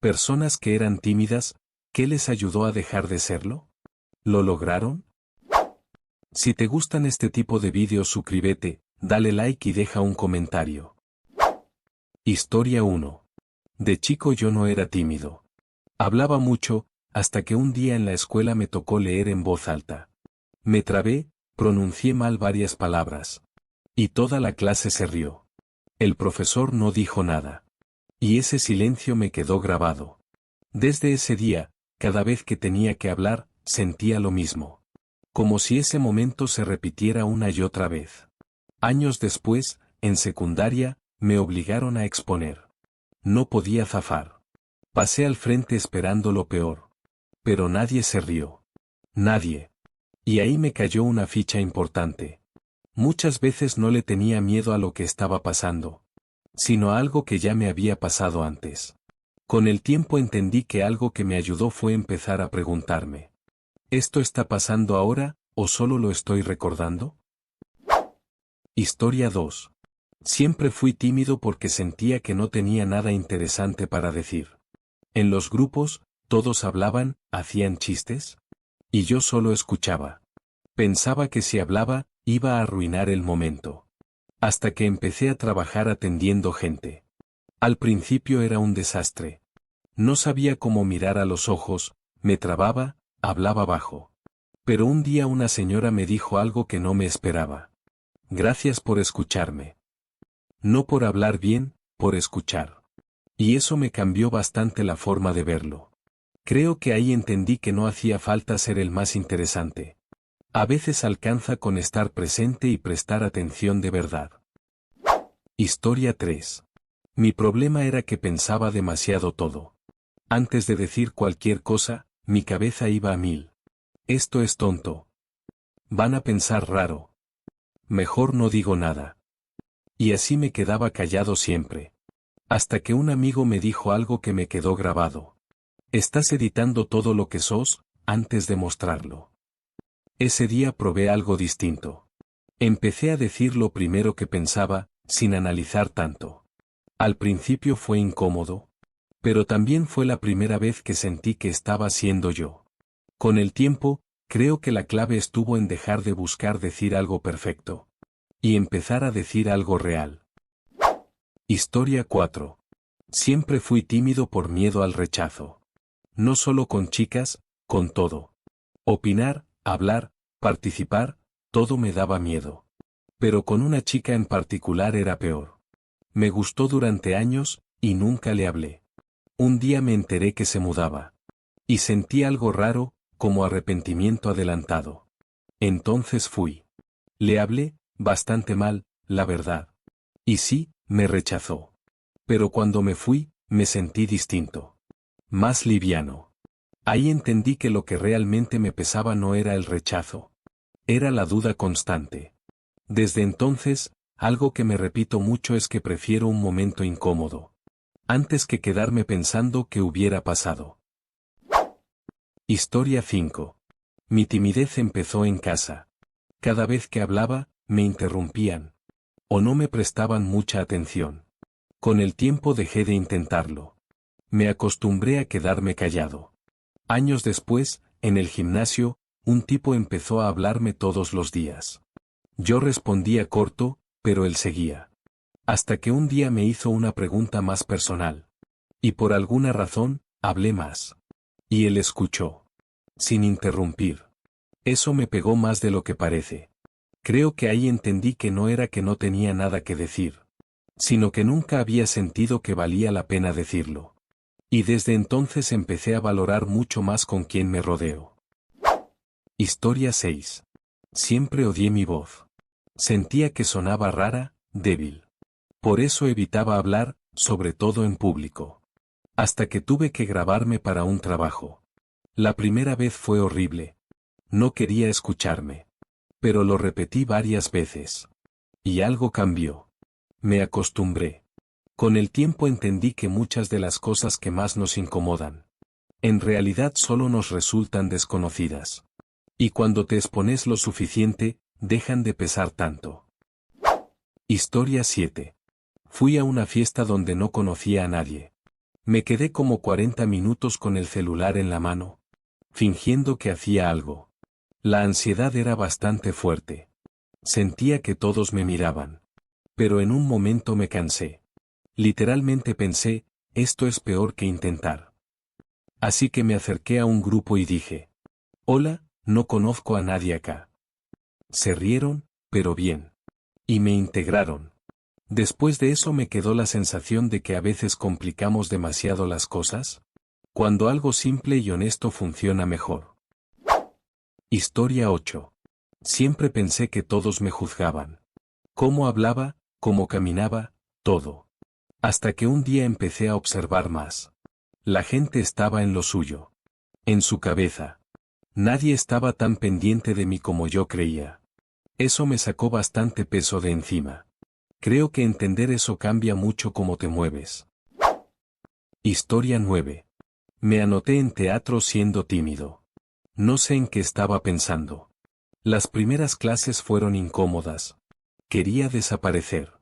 Personas que eran tímidas, ¿qué les ayudó a dejar de serlo? ¿Lo lograron? Si te gustan este tipo de vídeos, suscríbete, dale like y deja un comentario. Historia 1. De chico yo no era tímido. Hablaba mucho, hasta que un día en la escuela me tocó leer en voz alta. Me trabé, pronuncié mal varias palabras. Y toda la clase se rió. El profesor no dijo nada. Y ese silencio me quedó grabado. Desde ese día, cada vez que tenía que hablar, sentía lo mismo. Como si ese momento se repitiera una y otra vez. Años después, en secundaria, me obligaron a exponer. No podía zafar. Pasé al frente esperando lo peor. Pero nadie se rió. Nadie. Y ahí me cayó una ficha importante. Muchas veces no le tenía miedo a lo que estaba pasando, sino a algo que ya me había pasado antes. Con el tiempo entendí que algo que me ayudó fue empezar a preguntarme: ¿esto está pasando ahora, o solo lo estoy recordando? Historia 2. Siempre fui tímido porque sentía que no tenía nada interesante para decir. En los grupos, todos hablaban, hacían chistes. Y yo solo escuchaba. Pensaba que si hablaba, iba a arruinar el momento. Hasta que empecé a trabajar atendiendo gente. Al principio era un desastre. No sabía cómo mirar a los ojos, me trababa, hablaba bajo. Pero un día una señora me dijo algo que no me esperaba. Gracias por escucharme. No por hablar bien, por escuchar. Y eso me cambió bastante la forma de verlo. Creo que ahí entendí que no hacía falta ser el más interesante. A veces alcanza con estar presente y prestar atención de verdad. Historia 3. Mi problema era que pensaba demasiado todo. Antes de decir cualquier cosa, mi cabeza iba a 1000. Esto es tonto. Van a pensar raro. Mejor no digo nada. Y así me quedaba callado siempre. Hasta que un amigo me dijo algo que me quedó grabado. Estás editando todo lo que sos, antes de mostrarlo. Ese día probé algo distinto. Empecé a decir lo primero que pensaba, sin analizar tanto. Al principio fue incómodo. Pero también fue la primera vez que sentí que estaba siendo yo. Con el tiempo, creo que la clave estuvo en dejar de buscar decir algo perfecto. Y empezar a decir algo real. Historia 4. Siempre fui tímido por miedo al rechazo. No solo con chicas, con todo. Opinar, hablar, participar, todo me daba miedo. Pero con una chica en particular era peor. Me gustó durante años, y nunca le hablé. Un día me enteré que se mudaba. Y sentí algo raro, como arrepentimiento adelantado. Entonces fui. Le hablé, bastante mal, la verdad. Y sí, me rechazó. Pero cuando me fui, me sentí distinto. Más liviano. Ahí entendí que lo que realmente me pesaba no era el rechazo. Era la duda constante. Desde entonces, algo que me repito mucho es que prefiero un momento incómodo, antes que quedarme pensando qué hubiera pasado. Historia 5. Mi timidez empezó en casa. Cada vez que hablaba, me interrumpían. O no me prestaban mucha atención. Con el tiempo dejé de intentarlo. Me acostumbré a quedarme callado. Años después, en el gimnasio, un tipo empezó a hablarme todos los días. Yo respondía corto, pero él seguía. Hasta que un día me hizo una pregunta más personal. Y por alguna razón, hablé más. Y él escuchó. Sin interrumpir. Eso me pegó más de lo que parece. Creo que ahí entendí que no era que no tenía nada que decir, sino que nunca había sentido que valía la pena decirlo. Y desde entonces empecé a valorar mucho más con quien me rodeo. Historia 6. Siempre odié mi voz. Sentía que sonaba rara, débil. Por eso evitaba hablar, sobre todo en público. Hasta que tuve que grabarme para un trabajo. La primera vez fue horrible. No quería escucharme. Pero lo repetí varias veces. Y algo cambió. Me acostumbré. Con el tiempo entendí que muchas de las cosas que más nos incomodan, en realidad solo nos resultan desconocidas. Y cuando te expones lo suficiente, dejan de pesar tanto. Historia 7. Fui a una fiesta donde no conocía a nadie. Me quedé como 40 minutos con el celular en la mano, fingiendo que hacía algo. La ansiedad era bastante fuerte. Sentía que todos me miraban. Pero en un momento me cansé. Literalmente pensé, esto es peor que intentar. Así que me acerqué a un grupo y dije, hola, no conozco a nadie acá. Se rieron, pero bien. Y me integraron. Después de eso me quedó la sensación de que a veces complicamos demasiado las cosas, cuando algo simple y honesto funciona mejor. Historia 8. Siempre pensé que todos me juzgaban. Cómo hablaba, cómo caminaba, todo. Hasta que un día empecé a observar más. La gente estaba en lo suyo. En su cabeza. Nadie estaba tan pendiente de mí como yo creía. Eso me sacó bastante peso de encima. Creo que entender eso cambia mucho cómo te mueves. Historia 9. Me anoté en teatro siendo tímido. No sé en qué estaba pensando. Las primeras clases fueron incómodas. Quería desaparecer.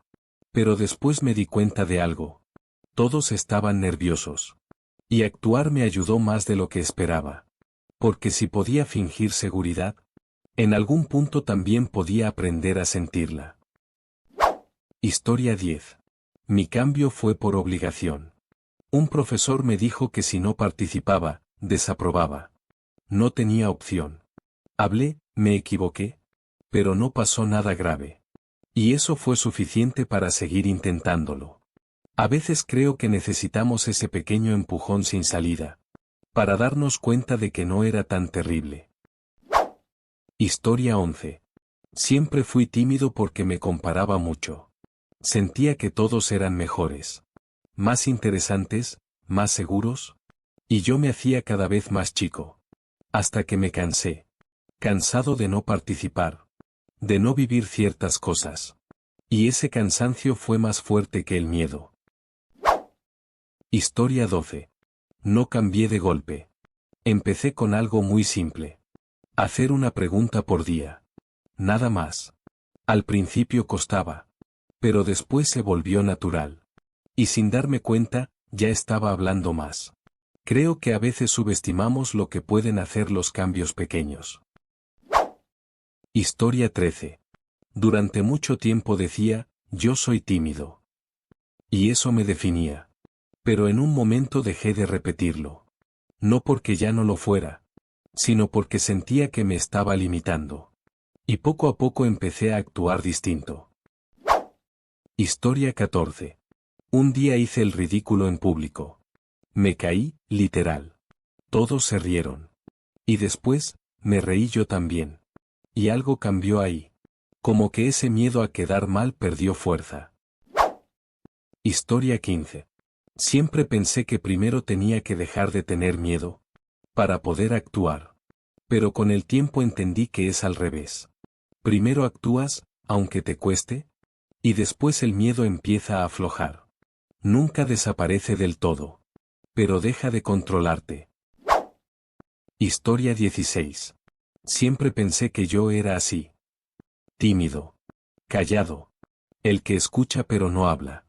Pero después me di cuenta de algo. Todos estaban nerviosos. Y actuar me ayudó más de lo que esperaba. Porque si podía fingir seguridad, en algún punto también podía aprender a sentirla. Historia 10. Mi cambio fue por obligación. Un profesor me dijo que si no participaba, desaprobaba. No tenía opción. Hablé, me equivoqué. Pero no pasó nada grave. Y eso fue suficiente para seguir intentándolo. A veces creo que necesitamos ese pequeño empujón sin salida. Para darnos cuenta de que no era tan terrible. Historia 11. Siempre fui tímido porque me comparaba mucho. Sentía que todos eran mejores. Más interesantes, más seguros. Y yo me hacía cada vez más chico. Hasta que me cansé. Cansado de no participar. De no vivir ciertas cosas. Y ese cansancio fue más fuerte que el miedo. Historia 12. No cambié de golpe. Empecé con algo muy simple. Hacer una pregunta por día. Nada más. Al principio costaba. Pero después se volvió natural. Y sin darme cuenta, ya estaba hablando más. Creo que a veces subestimamos lo que pueden hacer los cambios pequeños. Historia 13. Durante mucho tiempo decía, yo soy tímido. Y eso me definía. Pero en un momento dejé de repetirlo. No porque ya no lo fuera, sino porque sentía que me estaba limitando. Y poco a poco empecé a actuar distinto. Historia 14. Un día hice el ridículo en público. Me caí, literal. Todos se rieron. Y después, me reí yo también. Y algo cambió ahí. Como que ese miedo a quedar mal perdió fuerza. Historia 15. Siempre pensé que primero tenía que dejar de tener miedo, para poder actuar. Pero con el tiempo entendí que es al revés. Primero actúas, aunque te cueste, y después el miedo empieza a aflojar. Nunca desaparece del todo. Pero deja de controlarte. Historia 16. Siempre pensé que yo era así. Tímido. Callado. El que escucha pero no habla.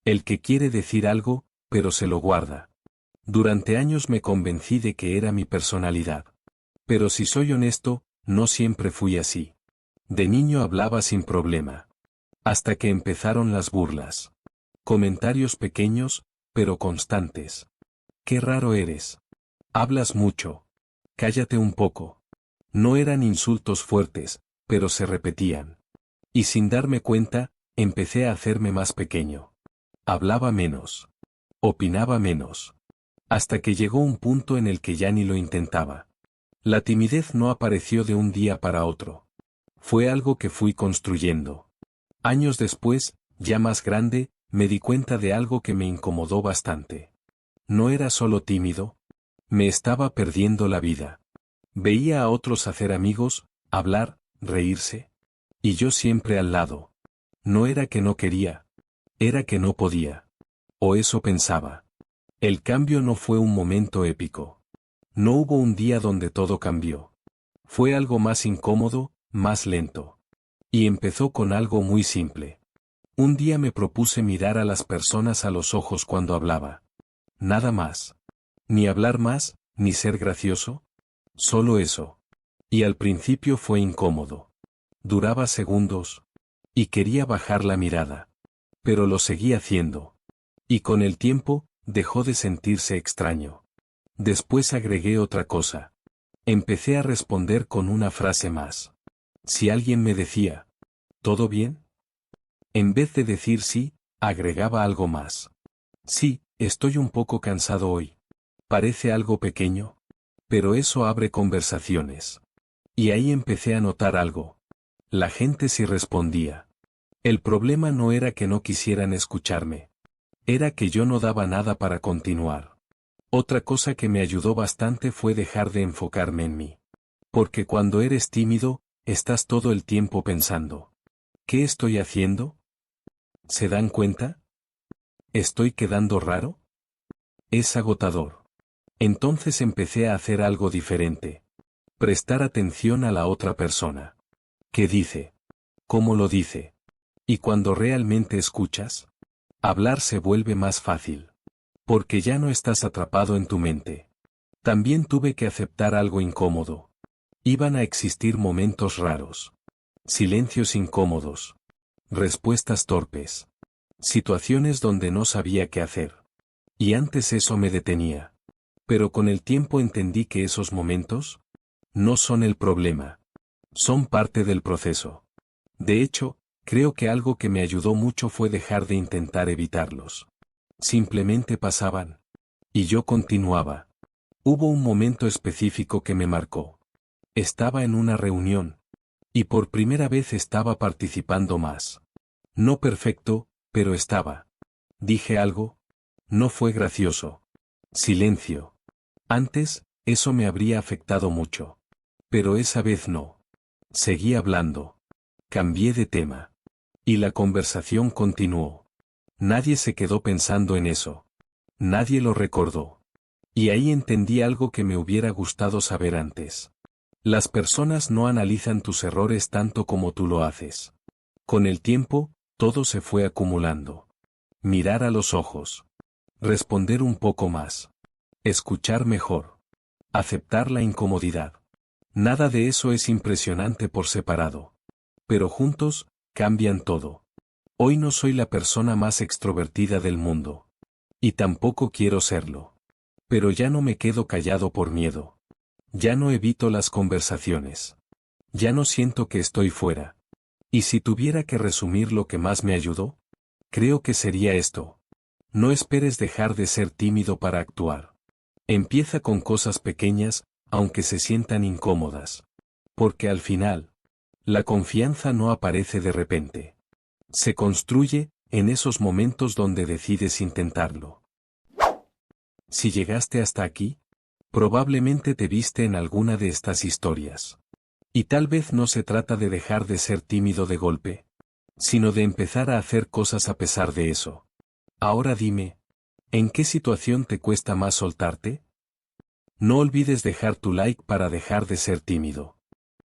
El que quiere decir algo, pero se lo guarda. Durante años me convencí de que era mi personalidad. Pero si soy honesto, no siempre fui así. De niño hablaba sin problema. Hasta que empezaron las burlas. Comentarios pequeños, pero constantes. Qué raro eres. Hablas mucho. Cállate un poco. No eran insultos fuertes, pero se repetían. Y sin darme cuenta, empecé a hacerme más pequeño. Hablaba menos. Opinaba menos. Hasta que llegó un punto en el que ya ni lo intentaba. La timidez no apareció de un día para otro. Fue algo que fui construyendo. Años después, ya más grande, me di cuenta de algo que me incomodó bastante. No era solo tímido. Me estaba perdiendo la vida. Veía a otros hacer amigos, hablar, reírse. Y yo siempre al lado. No era que no quería. Era que no podía. O eso pensaba. El cambio no fue un momento épico. No hubo un día donde todo cambió. Fue algo más incómodo, más lento. Y empezó con algo muy simple. Un día me propuse mirar a las personas a los ojos cuando hablaba. Nada más. Ni hablar más, ni ser gracioso. Solo eso. Y al principio fue incómodo. Duraba segundos. Y quería bajar la mirada. Pero lo seguí haciendo. Y con el tiempo, dejó de sentirse extraño. Después agregué otra cosa. Empecé a responder con una frase más. Si alguien me decía, ¿todo bien? En vez de decir sí, agregaba algo más. Sí, estoy un poco cansado hoy. Parece algo pequeño, pero eso abre conversaciones. Y ahí empecé a notar algo. La gente sí respondía. El problema no era que no quisieran escucharme. Era que yo no daba nada para continuar. Otra cosa que me ayudó bastante fue dejar de enfocarme en mí. Porque cuando eres tímido, estás todo el tiempo pensando. ¿Qué estoy haciendo? ¿Se dan cuenta? ¿Estoy quedando raro? Es agotador. Entonces empecé a hacer algo diferente. Prestar atención a la otra persona. ¿Qué dice? ¿Cómo lo dice? Y cuando realmente escuchas, hablar se vuelve más fácil. Porque ya no estás atrapado en tu mente. También tuve que aceptar algo incómodo. Iban a existir momentos raros. Silencios incómodos. Respuestas torpes. Situaciones donde no sabía qué hacer. Y antes eso me detenía. Pero con el tiempo entendí que esos momentos no son el problema. Son parte del proceso. De hecho, creo que algo que me ayudó mucho fue dejar de intentar evitarlos. Simplemente pasaban. Y yo continuaba. Hubo un momento específico que me marcó. Estaba en una reunión. Y por primera vez estaba participando más. No perfecto, pero estaba. ¿Dije algo? No fue gracioso. Silencio. Antes, eso me habría afectado mucho. Pero esa vez no. Seguí hablando. Cambié de tema. Y la conversación continuó. Nadie se quedó pensando en eso. Nadie lo recordó. Y ahí entendí algo que me hubiera gustado saber antes. Las personas no analizan tus errores tanto como tú lo haces. Con el tiempo, todo se fue acumulando. Mirar a los ojos. Responder un poco más. Escuchar mejor. Aceptar la incomodidad. Nada de eso es impresionante por separado. Pero juntos, cambian todo. Hoy no soy la persona más extrovertida del mundo. Y tampoco quiero serlo. Pero ya no me quedo callado por miedo. Ya no evito las conversaciones. Ya no siento que estoy fuera. Y si tuviera que resumir lo que más me ayudó, creo que sería esto. No esperes dejar de ser tímido para actuar. Empieza con cosas pequeñas, aunque se sientan incómodas. Porque al final, la confianza no aparece de repente. Se construye en esos momentos donde decides intentarlo. Si llegaste hasta aquí, probablemente te viste en alguna de estas historias. Y tal vez no se trata de dejar de ser tímido de golpe, sino de empezar a hacer cosas a pesar de eso. Ahora dime, ¿en qué situación te cuesta más soltarte? No olvides dejar tu like para dejar de ser tímido.